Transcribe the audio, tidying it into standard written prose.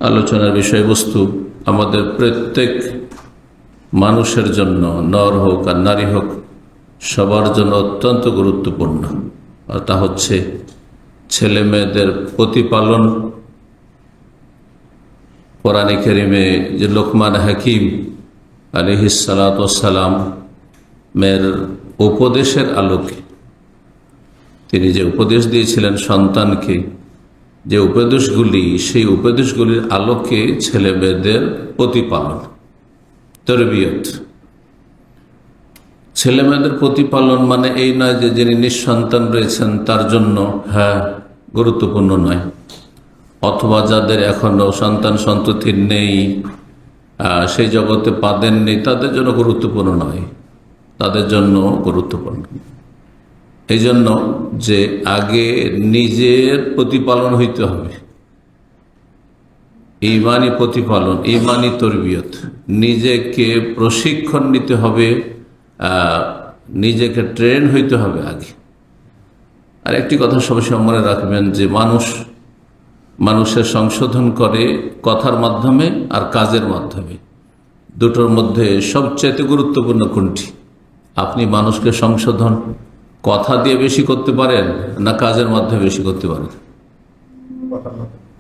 আলোচনার বিষয়বস্তু আমাদের প্রত্যেক মানুষের জন্য, নর হোক আর নারী হোক, সবার জন্য অত্যন্ত গুরুত্বপূর্ণ। আর তা হচ্ছে ছেলে মেয়েদের প্রতিপালন। কোরআনে কারিমে যে লোকমান হাকিম আলাইহিস সালাতু ওয়াস সালাম মেয়ের উপদেশের আলোকে তিনি যে উপদেশ দিয়েছিলেন সন্তানকে, যে উপদেশগুলি, সেই উপদেশগুলির আলোকে ছেলে মেয়েদের প্রতিপালন, তরবিয়ত। ছেলে মেয়েদের প্রতিপালন মানে এই নয় যে যিনি নিঃসন্তান রয়েছেন তার জন্য গুরুত্বপূর্ণ নয়, অথবা যাদের এখনো সন্তান সন্ততি নেই, সেই জগতে পা দেননি, তাদের জন্য গুরুত্বপূর্ণ নয়, তাদের জন্য গুরুত্বপূর্ণ। এই জন্য যে আগে নিজের প্রতিপালন হইতে হবে, ঈমানি প্রতিপালন, ঈমানি তরবিয়ত, নিজেকে প্রশিক্ষণ নিতে হবে, নিজেকে ট্রেন হইতে হবে আগে। আর একটি কথা সবসময় মনে রাখবেন যে মানুষের সংশোধন করে কথার মাধ্যমে আর কাজের মাধ্যমে। দুটোর মধ্যে সবচেয়ে গুরুত্বপূর্ণ কোনটি? আপনি মানুষকে সংশোধন কথা দিয়ে বেশি করতে পারেন না কাজের মাধ্যমে বেশি করতে পারেন?